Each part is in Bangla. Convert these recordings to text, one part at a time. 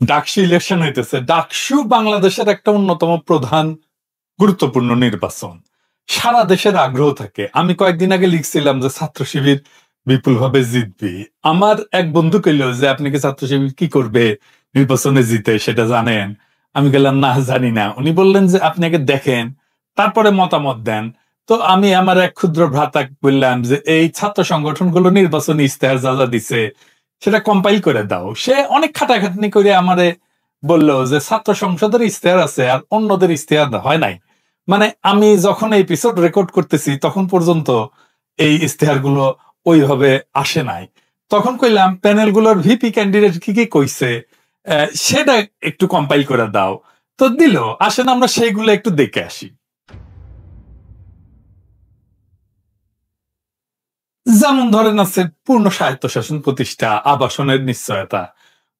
ডাকসু ইলেকশন হইতেছে। ডাকসু বাংলাদেশের একটা অন্যতম প্রধান গুরুত্বপূর্ণ নির্বাচন। সারা দেশের আগ্রহ থাকে। আমি কয়েকদিন আগে লিখছিলাম যে ছাত্র শিবির বিপুলভাবে জিতবে। আমার এক বন্ধু কইল যে আপনি কি ছাত্র শিবির কি করবে নির্বাচনে জিতে সেটা জানেন? আমি গেলাম না, জানি না। উনি বললেন যে আপনি আগে দেখেন, তারপরে মতামত দেন। তো আমি আমার এক ক্ষুদ্র ভ্রাতা বললাম যে এই ছাত্র সংগঠনগুলো নির্বাচনী ইস্তেহার যা যা দিছে সেটা কম্পাইল করে দাও। সে অনেক খাটাখাটনি করে আমারে বলল যে ছাত্র সংসদের ইস্তেহার আছে আর অন্যদের ইস্তেহার হয় নাই। মানে আমি যখন এই এপিসোড রেকর্ড করতেছি তখন পর্যন্ত এই ইস্তেহার গুলো ওইভাবে আসে নাই। তখন কইলাম প্যানেলগুলোর ভিপি ক্যান্ডিডেট কি কি কইছে সেটা একটু কম্পাইল করে দাও। তো দিল। আসেন আমরা সেইগুলো একটু দেখে আসি। যেমন ধরেন আছে পূর্ণ স্বায়ত্তশাসন প্রতিষ্ঠা, আবাসনের নিশ্চয়তা,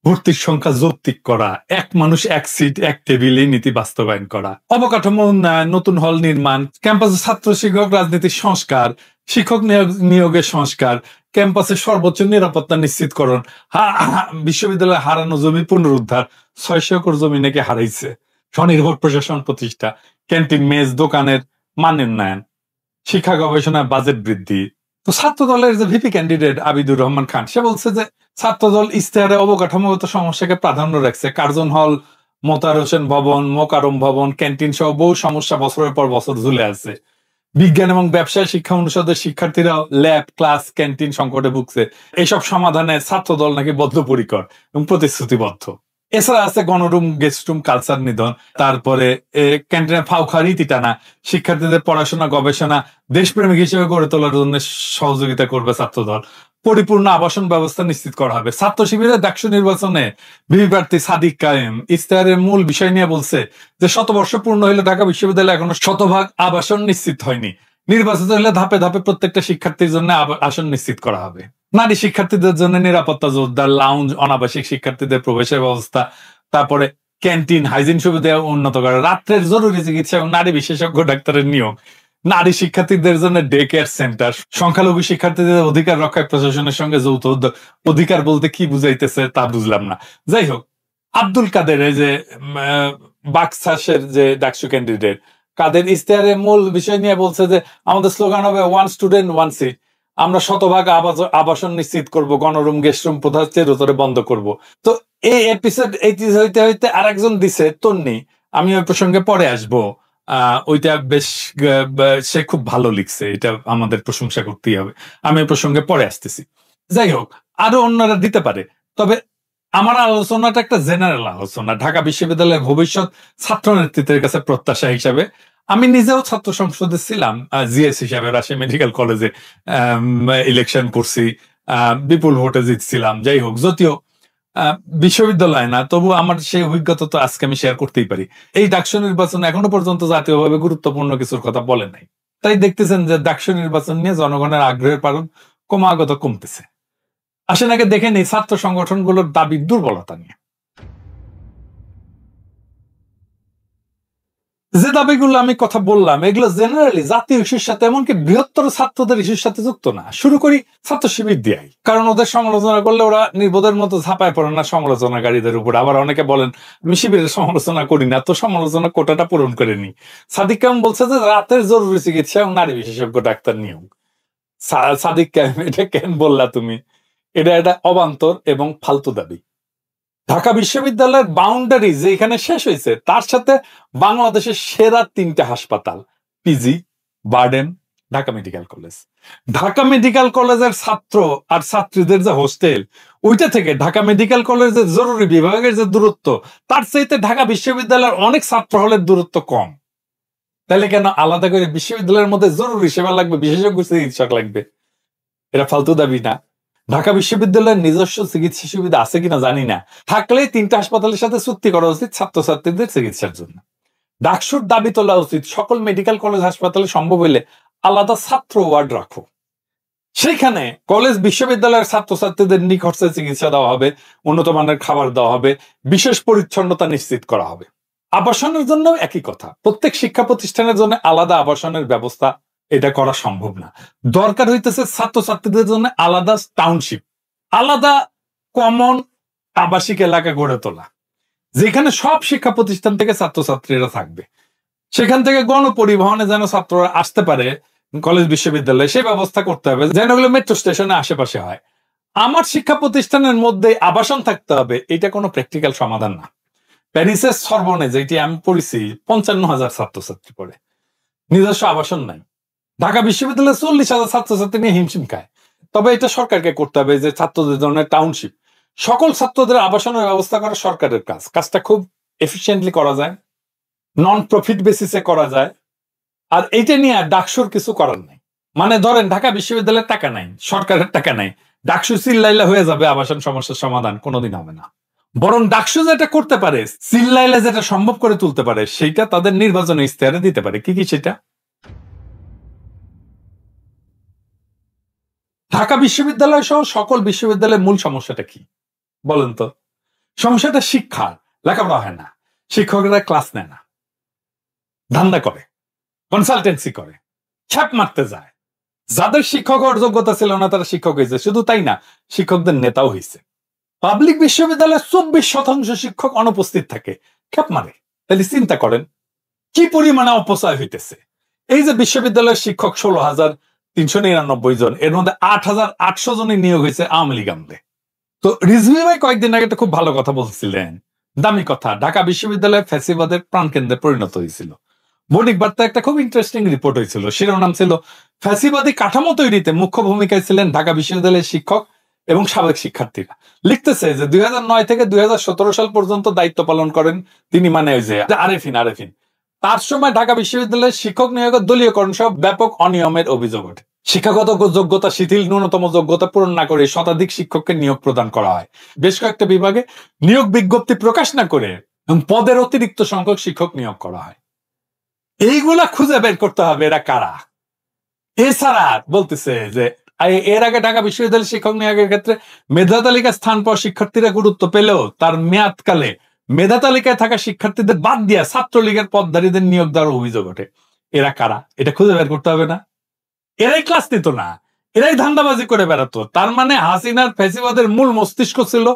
ভর্তির সংখ্যা যৌক্তিক করা, এক মানুষ এক সিট এক টেবিলে নীতি বাস্তবায়ন করা, অবকাঠামো উন্নয়ন, নতুন হল নির্মাণ, ক্যাম্পাসে ছাত্র শিক্ষক রাজনীতির সংস্কার, শিক্ষক নিয়োগের সংস্কার, ক্যাম্পাসে সর্বোচ্চ নিরাপত্তা নিশ্চিতকরণ, বিশ্ববিদ্যালয়ে হারানো জমি পুনরুদ্ধার, 600 একর জমি নাকি হারাইছে, স্বনির্ভর প্রশাসন প্রতিষ্ঠা, ক্যান্টিন মেস দোকানের মান উন্নয়ন, শিক্ষা গবেষণায় বাজেট বৃদ্ধি। তো ছাত্র দলের যে ভিপি ক্যান্ডিডেট আবিদুর রহমান খান সে বলছে যে ছাত্রদল ইশতেহারে অবকাঠামোগত সমস্যাকে প্রাধান্য রাখছে। কার্জন হল, মোতার হোসেন ভবন, মোকারম ভবন, ক্যান্টিন সহ বহু সমস্যা বছরের পর বছর ঝুলে আছে। বিজ্ঞান এবং ব্যবসায় শিক্ষা অনুষদের শিক্ষার্থীরা ল্যাব, ক্লাস, ক্যান্টিন সংকটে ভুগছে। এসব সমাধানে ছাত্রদল নাকি বদ্ধপরিকর এবং প্রতিশ্রুতিবদ্ধ। এছাড়া আছে গণরুম, গেস্ট রুম, কালচার নিধন, তারপরে ক্যান্টিনে ফাউখা রীতি টানা, শিক্ষার্থীদের পড়াশোনা গবেষণা দেশপ্রেমিক হিসেবে গড়ে তোলার জন্য সহযোগিতা করবে ছাত্রদল। পরিপূর্ণ আবাসন ব্যবস্থা নিশ্চিত করা হবে। ছাত্র শিবিরের ডাকসু নির্বাচনে বিপি প্রার্থী সাদিক কায়েম ইশতেহারের মূল বিষয় নিয়ে বলছে যে শতবর্ষ পূর্ণ হইলে ঢাকা বিশ্ববিদ্যালয়ে এখনো শতভাগ আবাসন নিশ্চিত হয়নি। নির্বাচিত হলে ধাপে ধাপে প্রত্যেকটা শিক্ষার্থীর জন্য আসন নিশ্চিত করা হবে। নারী শিক্ষার্থীদের জন্য নিরাপত্তা জোরদার, লাউঞ্জ, অনাবাসিক শিক্ষার্থীদের প্রবেশের ব্যবস্থা, তারপরে ক্যান্টিন, হাইজিন সুবিধা উন্নত করা, রাত্রের জরুরি চিকিৎসা এবং নারী বিশেষজ্ঞ ডাক্তারের নিয়োগ, নারী শিক্ষার্থীদের জন্য ডে কেয়ার সেন্টার, সংখ্যালঘু শিক্ষার্থীদের অধিকার রক্ষায় প্রশাসনের সঙ্গে যৌথ উদ্যোগ। অধিকার বলতে কি বুঝাইতেছে তা বুঝলাম না। যাই হোক, আব্দুল কাদের এই যে বাকসাসের যে ডাকসু ক্যান্ডিডেট কাদের ইশতেহারের মূল বিষয় নিয়ে বলছে যে আমাদের স্লোগান হবে ওয়ান স্টুডেন্ট ওয়ান সিট। আমরা শতভাগ আবাসন নিশ্চিত করব, গণরুম, গেস্ট রুম প্রথা চিরতরে বন্ধ করব। তো এই এপিসোড হইতে হইতে আরেকজন দিছে তন্নি, আমি ওই প্রসঙ্গে পরে আসবো। ওইটা বেশ সে খুব ভালো লিখছে, এটা আমাদের প্রশংসা করতেই হবে। আমি ওই প্রসঙ্গে পরে আসতেছি। যাই হোক, আরো অন্যরা দিতে পারে, তবে আমার আলোচনাটা একটা জেনারেল আলোচনা। ঢাকা বিশ্ববিদ্যালয়ের ভবিষ্যৎ ছাত্র নেতৃত্বের কাছে প্রত্যাশা হিসাবে আমি নিজেও ছাত্র সংসদে ছিলাম, জিএস হিসাবে রাজশাহী মেডিকেল কলেজে ইলেকশন করছি, বিপুল ভোটে জিতছিলাম। যাই হোক, যদিও বিশ্ববিদ্যালয় না, তবু আমার সেই অভিজ্ঞতা তো আজকে আমি শেয়ার করতেই পারি। এই ডাকসু নির্বাচন এখনো পর্যন্ত জাতীয়ভাবে গুরুত্বপূর্ণ কিছুর কথা বলে নাই। তাই দেখতেছেন যে ডাকসু নির্বাচন নিয়ে জনগণের আগ্রহের কারণ ক্রমাগত কমতেছে। আসেন আগে দেখে নেই ছাত্র সংগঠনগুলোর দাবির দুর্বলতা নিয়ে। যে দাবিগুলো আমি কথা বললাম এগুলো জেনারেলি জাতীয় ইস্যুর সাথে, এমনকি বৃহত্তর ছাত্রদের ইস্যুর সাথে যুক্ত না। শুরু করি ছাত্র শিবির দিয়াই, কারণ ওদের সমালোচনা করলে ওরা নির্বোধের মতো ঝাঁপায় পড়ে না সমালোচনাকারীদের উপর। আবার অনেকে বলেন আমি শিবিরের সমালোচনা করি না, তো সমালোচনা কোটাটা পূরণ করে নি। সাদিক কায়েম বলছে যে রাতের জরুরি চিকিৎসা এবং নারী বিশেষজ্ঞ ডাক্তার নিয়োগ। সাদিক কায়েম, এটা কেন বললা তুমি? এটা একটা অবান্তর এবং ফালতু দাবি। ঢাকা বিশ্ববিদ্যালয়ের বাউন্ডারি যেখানে শেষ হয়েছে তার সাথে বাংলাদেশের সেরা 3টে হাসপাতাল, PG, BIRDEM, Dhaka medical college. Dhaka medical কলেজের ছাত্র আর ছাত্রীদের যে হোস্টেল, ওইটা থেকে ঢাকা মেডিকেল কলেজের জরুরি বিভাগের যে দূরত্ব, তার চাইতে ঢাকা বিশ্ববিদ্যালয়ের অনেক ছাত্র হলের দূরত্ব কম। তাহলে কেন আলাদা করে বিশ্ববিদ্যালয়ের মধ্যে জরুরি সেবা লাগবে, বিশেষজ্ঞ চিকিৎসক লাগবে? এটা ফালতু দাবি না? ঢাকা বিশ্ববিদ্যালয়ের নিজস্ব চিকিৎসা সুবিধা আছে কিনা জানি না, থাকলে 3টে হাসপাতালের সাথে চুক্তি করা উচিত ছাত্রছাত্রীদের চিকিৎসার জন্য। ডাকসুর দাবি তোলা উচিত সকল মেডিকেল কলেজ হাসপাতালে সম্ভব হইলে আলাদা ছাত্র ওয়ার্ড রাখো। সেখানে কলেজ বিশ্ববিদ্যালয়ের ছাত্রছাত্রীদের নিখরচে চিকিৎসা দেওয়া হবে, উন্নত মানের খাবার দেওয়া হবে, বিশেষ পরিচ্ছন্নতা নিশ্চিত করা হবে। আবাসনের জন্য একই কথা, প্রত্যেক শিক্ষা প্রতিষ্ঠানের জন্য আলাদা আবাসনের ব্যবস্থা, এটা করা সম্ভব না। দরকার হইতেছে ছাত্রছাত্রীদের জন্য আলাদা টাউনশিপ, আলাদা কমন আবাসিক এলাকা গড়ে তোলা। যেখানে সব শিক্ষা প্রতিষ্ঠান থেকে ছাত্রছাত্রীরা থাকবে, সেখান থেকে গণপরিবহনে যেন ছাত্ররা আসতে পারে কলেজ বিশ্ববিদ্যালয়ে, সে ব্যবস্থা করতে হবে যেন ওগুলো মেট্রো স্টেশনের আশেপাশে হয়। আমার শিক্ষা প্রতিষ্ঠানের মধ্যে আবাসন থাকতে হবে, এটা কোনো প্র্যাকটিক্যাল সমাধান না। প্যারিসের সরবনে যেটি আমি পড়েছি 55,000 ছাত্রছাত্রী পড়ে, নিজস্ব আবাসন নাই। ঢাকা বিশ্ববিদ্যালয়ে 40,000 ছাত্রছাত্রী নিয়ে হিমশিম খায়। তবে এটা সরকারকে করতে হবে, যে ছাত্রদের জন্য টাউনশিপ, সকল ছাত্রদের আবাসনের ব্যবস্থা করা সরকারের কাজ। কাজটা খুব এফিসিয়েন্টলি করা যায়, নন প্রফিট বেসিসে করা যায়। আর এইটা নিয়ে ডাকসুর কিছু করার নাই। মানে ধরেন ঢাকা বিশ্ববিদ্যালয়ের টাকা নাই, সরকারের টাকা নাই, ডাকসু চিল্লাইলে হয়ে যাবে আবাসন সমস্যার সমাধান, কোনোদিন হবে না। বরং ডাকসু যেটা করতে পারে, চিল্লাইলে যেটা সম্ভব করে তুলতে পারে, সেইটা তাদের নির্বাচনী ইশতেহারে দিতে পারে। কি কি সেটা? ঢাকা বিশ্ববিদ্যালয় সহ সকল বিশ্ববিদ্যালয়ের মূল সমস্যাটা কি বলেন তো? সমস্যাটা শিক্ষা, লেখাপড়া হয় না, শিক্ষকরা ক্লাস নেয় না, ধান্দা করে, কনসালটেন্সি করে, ছ্যাপ মারতে যায়। যাদের শিক্ষক হওয়ার যোগ্যতা ছিল না তারা শিক্ষক হয়েছে, শুধু তাই না, শিক্ষকদের নেতাও হয়েছে। পাবলিক বিশ্ববিদ্যালয়ে 24% শিক্ষক অনুপস্থিত থাকে, খ্যাপ মারে। তাহলে চিন্তা করেন কি পরিমাণে অপচয় হইতেছে। এই যে বিশ্ববিদ্যালয়ের শিক্ষক 16,399 জন, এর মধ্যে 8,800 জনই নিয়োগ হয়েছে আওয়ামী লীগ আমলে। তো রিজভী ভাই কয়েকদিন আগে একটা খুব ভালো কথা বলছিলেন, দামি কথা। ঢাকা বিশ্ববিদ্যালয় ফ্যাসিবাদের প্রাণকেন্দ্রে পরিণত হয়েছিল। বণিক বার্তা একটা খুব ইন্টারেস্টিং রিপোর্ট হয়েছিল, শিরোনাম ছিল ফ্যাসিবাদী কাঠামো তৈরিতে মুখ্য ভূমিকায় ছিলেন ঢাকা বিশ্ববিদ্যালয়ের শিক্ষক এবং সাবেক শিক্ষার্থীরা। লিখতেছে যে 2009 থেকে 2017 সাল পর্যন্ত দায়িত্ব পালন করেন তিনি, মানে ওই যে আরেফিন। তার সময় ঢাকা বিশ্ববিদ্যালয়ের শিক্ষক নিয়োগের দলীয়করণ সহ ব্যাপক অনিয়মের অভিযোগ ওঠে। শিক্ষাগত যোগ্যতা শিথিল, ন্যূনতম যোগ্যতা পূরণ না করে শতাধিক শিক্ষককে নিয়োগ প্রদান করা হয়। বেশ কয়েকটা বিভাগে নিয়োগ বিজ্ঞপ্তি প্রকাশ না করে পদের অতিরিক্ত সংখ্যক শিক্ষক নিয়োগ করা হয়। এইগুলা খুঁজে বের করতে হবে এরা কারা। এছাড়া বলতেছে যে এর আগে ঢাকা বিশ্ববিদ্যালয়ের শিক্ষক নিয়োগের ক্ষেত্রে মেধা তালিকায় স্থান পাওয়া শিক্ষার্থীরা গুরুত্ব পেলেও তার মেয়াদকালে মেধা তালিকায় থাকা শিক্ষার্থীদের বাদ দিয়ে ছাত্রলীগের পদধারীদের নিয়োগ দেওয়ার অভিযোগ ওঠে। এরা কারা এটা খুঁজে বের করতে হবে না? এরাই ক্লাস নিত না, এরাই ধান্দাবাজি করে বেড়াতো। তার মানে হাসিনার ফ্যাসিবাদের মূল মস্তিষ্ক ছিল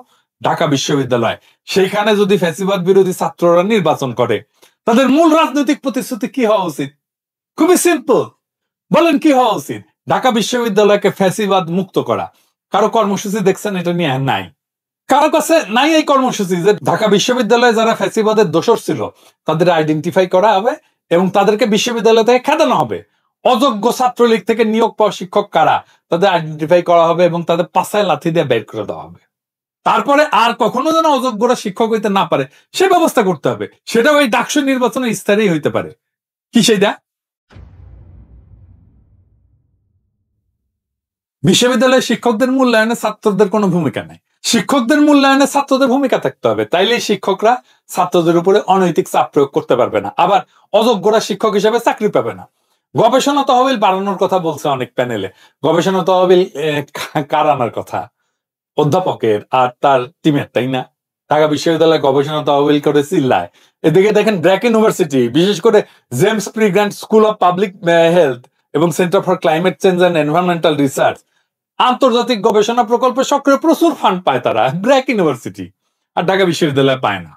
ঢাকা বিশ্ববিদ্যালয়। সেইখানে যদি ফ্যাসিবাদ বিরোধী ছাত্ররা নির্বাচন করে, তাদের মূল রাজনৈতিক প্রতিশ্রুতি কি হওয়া উচিত? খুবই সিম্পল, বলেন কি হওয়া উচিত? ঢাকা বিশ্ববিদ্যালয়কে ফ্যাসিবাদ মুক্ত করা। কারো কর্মসূচি দেখছেন এটা নিয়ে? নাই, কারো কাছে নাই এই কর্মসূচি যে ঢাকা বিশ্ববিদ্যালয়ে যারা ফ্যাসিবাদের দোষর ছিল তাদের আইডেন্টিফাই করা হবে এবং তাদেরকে বিশ্ববিদ্যালয় থেকে খেদানো হবে। অযোগ্য ছাত্রলীগ থেকে নিয়োগ পাওয়া শিক্ষক কারা তাদের আইডেন্টিফাই করা হবে এবং তাদের পাছায় লাথি দিয়ে বের করে দেওয়া হবে। তারপরে আর কখনো যেন অযোগ্যরা শিক্ষক হইতে না পারে সে ব্যবস্থা করতে হবে। সেটা ওই ডাকসু নির্বাচনের স্তরেই হইতে পারে। কি সেইটা? বিশ্ববিদ্যালয়ের শিক্ষকদের মূল্যায়নে ছাত্রদের কোনো ভূমিকা নাই, শিক্ষকদের মূল্যায়নে ছাত্রদের ভূমিকা থাকতে হবে। তাইলে শিক্ষকরা ছাত্রদের উপরে অনৈতিক চাপ প্রয়োগ করতে পারবে না, আবার অযোগ্যরা শিক্ষক হিসেবে চাকরি পাবে না। গবেষণা তহবিল বাড়ানোর কথা বলছে অনেক প্যানেলে। গবেষণা তহবিল কার আনার কথা? অধ্যাপকের আর তার টিমের, তাই না? ঢাকা বিশ্ববিদ্যালয়ে গবেষণা তহবিল করে চিল্লায়। এদিকে দেখেন ব্র্যাক ইউনিভার্সিটি, বিশেষ করে James P Grant school of public health এবং centre for climate change and environmental research আন্তর্জাতিক গবেষণা প্রকল্পে সক্রিয় প্রচুর ফান্ড পায় তারা, ব্র্যাক ইউনিভার্সিটি, আর ঢাকা বিশ্ববিদ্যালয় পায় না।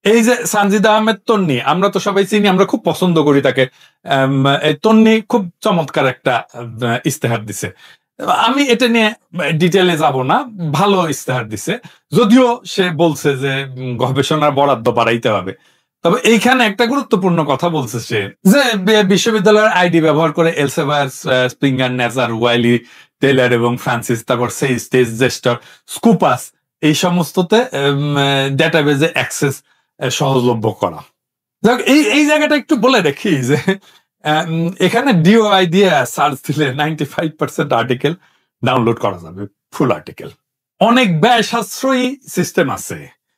এই যে সানজিদ আহমেদ তন্নি, আমরা তো সবাই চিনি, আমরা খুব পছন্দ করি তাকে। তন্নি খুব চমৎকার একটা ইস্তেহার দিছে। আমি এটা নিয়ে ডিটেলে যাব না, ভালো ইস্তেহার দিছে। যদিও সে বলছে যে গবেষণার বরাদ্দ বাড়াইতে হবে। তবে এইখানে একটা গুরুত্বপূর্ণ কথা বলছে সে, যে বিশ্ববিদ্যালয়ের আইডি ব্যবহার করে এলসেভায়ার, স্প্রিঙ্গার, নেজার, ওয়াইলি, টেইলার এবং ফ্রান্সিস, তারপর সেই স্টেজ জেস্টার, স্কুপাস, এই সমস্ততে ডেটাবেজে অ্যাক্সেস সহজলভ্য করা। এই জায়গাটা একটু বলে রাখি যে এখানে ডিওআই দিয়ে সার্চ দিলে 95% আর্টিকেল ডাউনলোড করা যাবে, ফুল আর্টিকেল। অনেক ব্যয় সাশ্রয়ী সিস্টেম আছে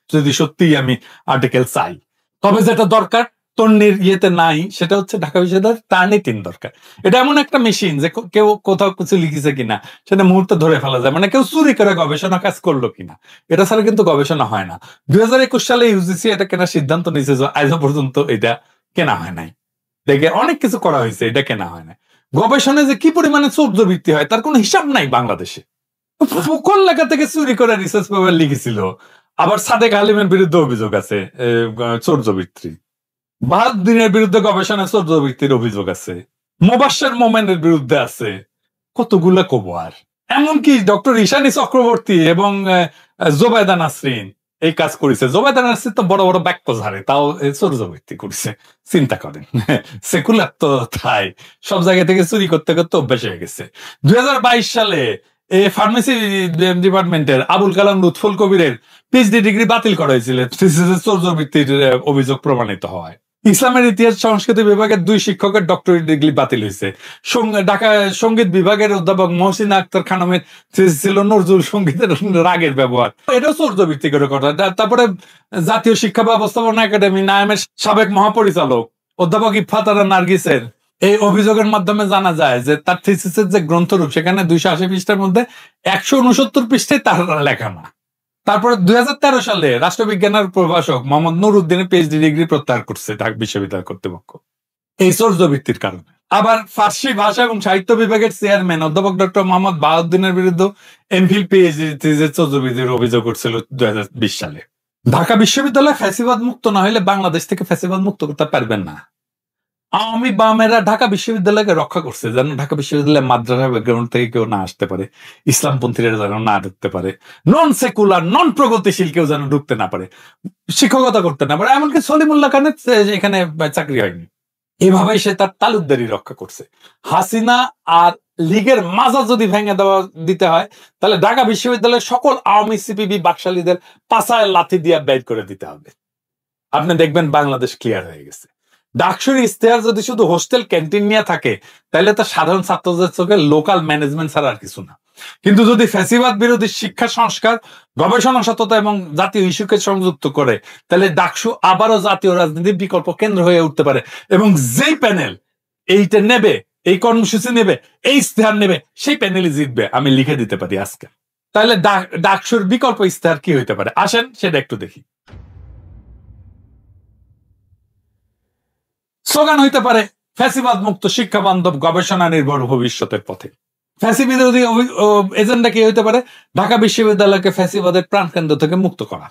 যদি সত্যি আমি আর্টিকেল চাই। তবে যেটা দরকার তন্নির ইয়েতে নাই, সেটা হচ্ছে ঢাকা বিশ্ববিদ্যালয়ের টার্নিটিন দরকার। এটা এমন একটা মেশিন যে কেউ কোথাও কিছু লিখেছে কিনা সেটা মুহূর্তে ধরে ফেলা যায়, মানে কেউ চুরি করে গবেষণা কাজ করলো কিনা। এটা ছাড়া কিন্তু গবেষণা হয় না। 2021 সালে ইউজিসি এটা কেনার সিদ্ধান্ত নিয়েছে, আজও পর্যন্ত এটা কেনা হয় নাই। দেখে অনেক কিছু করা হয়েছে, এটা কেনা হয় না। গবেষণায় যে কি পরিমাণে চৌর্যবৃত্তি হয় তার কোনো হিসাব নাই বাংলাদেশে। ফুকন লেখা থেকে চুরি করে রিসার্চ পেপার লিখেছিল, আবার সাদেক আলিমের বিরুদ্ধে অভিযোগ আছে চৌর্যবৃত্তি। বাহাউদ্দিনের বিরুদ্ধে গবেষণা চৌর্যবৃত্তির অভিযোগ আছে। মোবাশ্বের মোমেনের বিরুদ্ধে আছে। কতগুলা কব আর। এমনকি ডক্টর ঈশানী চক্রবর্তী এবং জোবায়দা নাসরিন এই কাজ করেছে। জোবায়দা নাসরিন তো বড় বড় বাক্য ঝাড়ে, তাও চৌর্যবৃত্তি করেছে। চিন্তা করেন, সেকুলার তো তাই সব জায়গা থেকে চুরি করতে করতে অভ্যাস হয়ে গেছে। 2022 সালে ফার্মেসি ডিপার্টমেন্টের আবুল কালাম লুৎফুল কবিরের পিএইচডি ডিগ্রি বাতিল করা হয়েছিল চৌর্যবৃত্তির অভিযোগ প্রমাণিত হয়। ইসলামের ইতিহাস সংস্কৃতি বিভাগের 2 শিক্ষকের ডক্টরেট ডিগ্রি বাতিল হয়েছে। ঢাকা সঙ্গীত বিভাগের অধ্যাপক মহসিনা আক্তার খানমের ছিল নজরুল সঙ্গীতের রাগের ব্যবহার, এটাও চৌর্যবৃত্তি করে করা। তারপরে জাতীয় শিক্ষা ব্যবস্থাপনা একাডেমি নাইমের সাবেক মহাপরিচালক অধ্যাপক ইফফাতারা নার্গিসের এই অভিযোগের মাধ্যমে জানা যায় যে তার থিসিসের যে গ্রন্থরূপ সেখানে 280 পৃষ্ঠার মধ্যে 169 পৃষ্ঠায় তার লেখা না। তারপরে 2013 সালে রাষ্ট্রবিজ্ঞানের প্রভাষক মোহাম্মদ নুরউদ্দিনের পিএইচডি ডিগ্রি প্রত্যাহার করছে ঢাকা বিশ্ববিদ্যালয় কর্তৃপক্ষ এই চৌর্যবৃত্তির কারণে। আবার ফার্সি ভাষা এবং সাহিত্য বিভাগের চেয়ারম্যান অধ্যাপক ডক্টর মোহাম্মদ বাহাউদ্দিনের বিরুদ্ধে এমফিল পিএইচডি চৌর্যবৃত্তির অভিযোগ করছিল 2020 সালে। ঢাকা বিশ্ববিদ্যালয় ফ্যাসিবাদ মুক্ত না হলে বাংলাদেশ থেকে ফ্যাসিবাদ মুক্ত করতে পারবেন না। আওয়ামী বামেরা ঢাকা বিশ্ববিদ্যালয়কে রক্ষা করছে যেন ঢাকা বিশ্ববিদ্যালয় মাদ্রাসা ব্যাকগ্রাউন্ড থেকে কেউ না আসতে পারে, ইসলামপন্থীরা যেন না ঢুকতে পারে, নন সেকুলার নন প্রগতিশীল কেউ যেন ঢুকতে না পারে, শিক্ষকতা করতে না পারে। এমনকি সলিমুল্লাহ খানের এখানে চাকরি হয়নি। এভাবেই সে তার তালুকদারি রক্ষা করছে। হাসিনা আর লীগের মাজা যদি ভেঙে দিতে হয় তাহলে ঢাকা বিশ্ববিদ্যালয়ের সকল আওয়ামী সিপিবি বাকশালীদের পাছায় লাথি দিয়ে বের করে দিতে হবে। আপনি দেখবেন বাংলাদেশ ক্লিয়ার হয়ে গেছে। ডাকসুর ইশতেহার যদি শুধু হোস্টেল ক্যান্টিন নিয়ে থাকে তাহলে তো সাধারণ ছাত্রদের চোখে লোকাল ম্যানেজমেন্ট ছাড়া আর কিছু না। কিন্তু যদি ফ্যাসিবাদ বিরোধী শিক্ষা সংস্কার, গবেষণা সততা এবং জাতীয় ইস্যুকে সংযুক্ত করে তাহলে ডাকসু আবারও জাতীয় রাজনীতির বিকল্প কেন্দ্র হয়ে উঠতে পারে। এবং যেই প্যানেল এইটা নেবে, এই কর্মসূচি নেবে, এই ইশতেহার নেবে, সেই প্যানেলই জিতবে, আমি লিখে দিতে পারি আজকে। তাহলে ডাকসুর বিকল্প ইশতেহার কি হইতে পারে আসেন সেটা একটু দেখি। স্লোগান হইতে পারে ফ্যাসিবাদ মুক্ত শিক্ষা বান্ধব গবেষণা নির্ভর ভবিষ্যতের পথে। ফ্যাসিবিরোধী এজেন্ডা কি হইতে পারে? ঢাকা বিশ্ববিদ্যালয়কে ফ্যাসিবাদের প্রাণকেন্দ্র থেকে মুক্ত করা,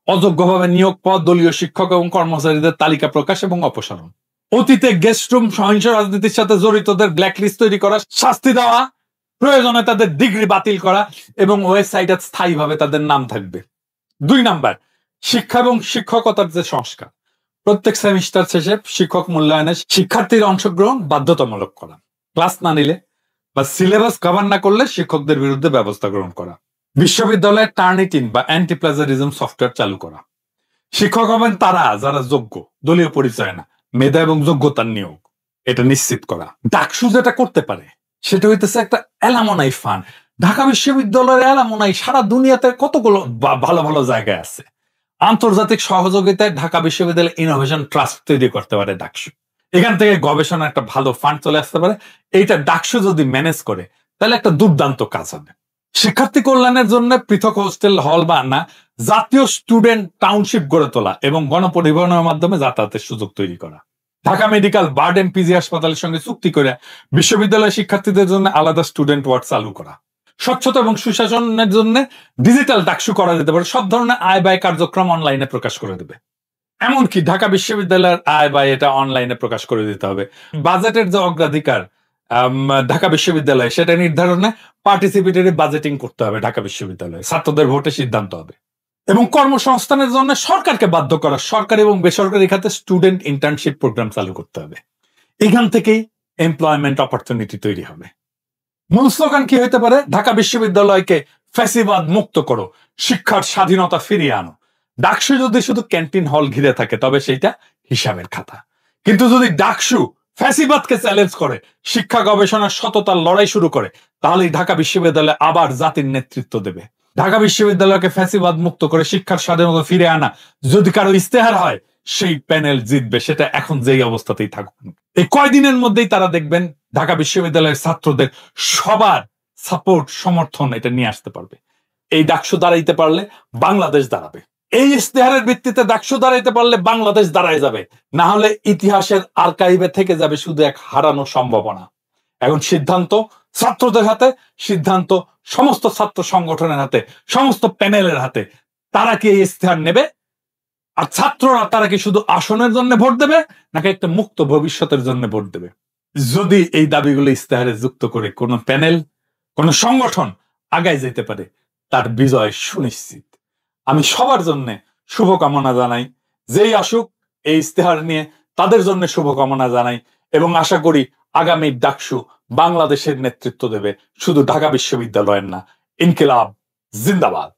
অযোগ্যভাবে নিয়োগ পদ, দলীয় শিক্ষক এবং কর্মচারীদের তালিকা প্রকাশ এবং অপসারণ, অতীতে গেস্টরুম সহিংস রাজনীতির সাথে জড়িতদের ব্ল্যাকলিস্ট তৈরি করা, শাস্তি দেওয়া, প্রয়োজনে তাদের ডিগ্রি বাতিল করা এবং ওয়েবসাইটে স্থায়ীভাবে তাদের নাম থাকবে। 2 নাম্বার, শিক্ষা এবং শিক্ষকতার যে সংস্কার, প্রত্যেক সেমিস্টার শেষে শিক্ষক মূল্যায়নে শিক্ষার্থীর অংশগ্রহণ বাধ্যতামূলক করা, ক্লাস না নিলে বা সিলেবাস কভার না করলে শিক্ষকদের বিরুদ্ধে ব্যবস্থা গ্রহণ করা, বিশ্ববিদ্যালয়ে টার্নিটিন বা অ্যান্টি প্লাজারিজম সফটওয়্যার চালু করা, শিক্ষক হবেন তারা যারা যোগ্য, দলীয় পরিচয় না, মেধা এবং যোগ্যতার নিয়োগ, এটা নিশ্চিত করা। ডাকসু যেটা করতে পারে সেটা হইতেছে একটা অ্যালামনাই ফান্ড। ঢাকা বিশ্ববিদ্যালয়ের অ্যালামনাই সারা দুনিয়াতে কতগুলো ভালো ভালো জায়গায় আছে। আন্তর্জাতিক সহযোগিতায় ঢাকা বিশ্ববিদ্যালয় ইনোভেশন ট্রাস্ট তৈরি করতে পারে ডাকসু। এখান থেকে গবেষণা একটা ভালো ফান্ড চলে আসতে পারে। এইটা ডাকসু যদি ম্যানেজ করে তাহলে একটা দুর্দান্ত কাজ হবে। শিক্ষার্থী কল্যাণের জন্য পৃথক হোস্টেল হল বা না, জাতীয় স্টুডেন্ট টাউনশিপ গড়ে তোলা এবং গণপরিবহনের মাধ্যমে যাতায়াতের সুযোগ তৈরি করা, ঢাকা মেডিকেল বার্ড এন্ড পিজি হাসপাতালের সঙ্গে চুক্তি করে বিশ্ববিদ্যালয় শিক্ষার্থীদের জন্য আলাদা স্টুডেন্ট ওয়ার্ড চালু করা, স্বচ্ছতা এবং সুশাসনের জন্য ডিজিটাল ডাকসু করা যেতে পারে। সব ধরনের আয় ব্যয় কার্যক্রম অনলাইনে প্রকাশ করে দেবে। এমনকি ঢাকা বিশ্ববিদ্যালয়ের আয় ব্যয় এটা অনলাইনে প্রকাশ করে দিতে হবে। বাজেটের যে অগ্রাধিকার ঢাকা বিশ্ববিদ্যালয় সেটা নির্ধারণে পার্টিসিপেটরি বাজেটিং করতে হবে ঢাকা বিশ্ববিদ্যালয়ে, ছাত্রদের ভোটে সিদ্ধান্ত হবে। এবং কর্মসংস্থানের জন্য সরকারকে বাধ্য করা, সরকারি এবং বেসরকারি খাতে স্টুডেন্ট ইন্টার্নশিপ প্রোগ্রাম চালু করতে হবে। এখান থেকেই এমপ্লয়মেন্ট অপরচুনিটি তৈরি হবে। মূল স্লোগান কি হইতে পারে? ঢাকা বিশ্ববিদ্যালয়কে ফ্যাসিবাদ মুক্ত করো, শিক্ষার স্বাধীনতা ফিরিয়ে আনো। ডাকসু যদি শুধু ক্যান্টিন হল ঘিরে থাকে তবে সেইটা হিসাবের খাতা। কিন্তু যদি ডাকসু ফ্যাসিবাদকে চ্যালেঞ্জ করে, শিক্ষা গবেষণার সততার লড়াই শুরু করে, তাহলে ঢাকা বিশ্ববিদ্যালয় আবার জাতির নেতৃত্ব দেবে। ঢাকা বিশ্ববিদ্যালয়কে ফ্যাসিবাদ মুক্ত করে শিক্ষার স্বাধীনতা ফিরে আনা যদি কারো ইশতেহার হয়, সেই প্যানেল জিতবে, সেটা এখন যেই অবস্থাতেই থাকুক। এই কয়দিনের মধ্যেই তারা দেখবেন ঢাকা বিশ্ববিদ্যালয়ের ছাত্রদের সবার সাপোর্ট, সমর্থন এটা নিয়ে আসতে পারবে। এই ডাকসু দাঁড়াইতে পারলে বাংলাদেশ দাঁড়াবে। এই ইশতেহারের ভিত্তিতে ডাকসু দাঁড়াইতে পারলে বাংলাদেশ দাঁড়ায় যাবে। না হলে ইতিহাসের আর্কাইভে থেকে যাবে শুধু এক হারানো সম্ভাবনা। এখন সিদ্ধান্ত ছাত্রদের হাতে, সিদ্ধান্ত সমস্ত ছাত্র সংগঠনের হাতে, সমস্ত প্যানেলের হাতে। তারা কি এই ইস্তেহার নেবে? আর ছাত্ররা তারা কি শুধু আসনের জন্য ভোট দেবে, নাকি একটা মুক্ত ভবিষ্যতের জন্য ভোট দেবে? যদি এই দাবিগুলো ইস্তেহারে যুক্ত করে কোন প্যানেল, কোন সংগঠন আগায় যেতে পারে, তার বিজয় সুনিশ্চিত। আমি সবার জন্য শুভকামনা জানাই। যেই আসুক এই ইস্তেহার নিয়ে, তাদের জন্য শুভকামনা জানাই এবং আশা করি আগামী ডাকসু বাংলাদেশের নেতৃত্ব দেবে, শুধু ঢাকা বিশ্ববিদ্যালয়ের না। ইনকিলাব জিন্দাবাদ।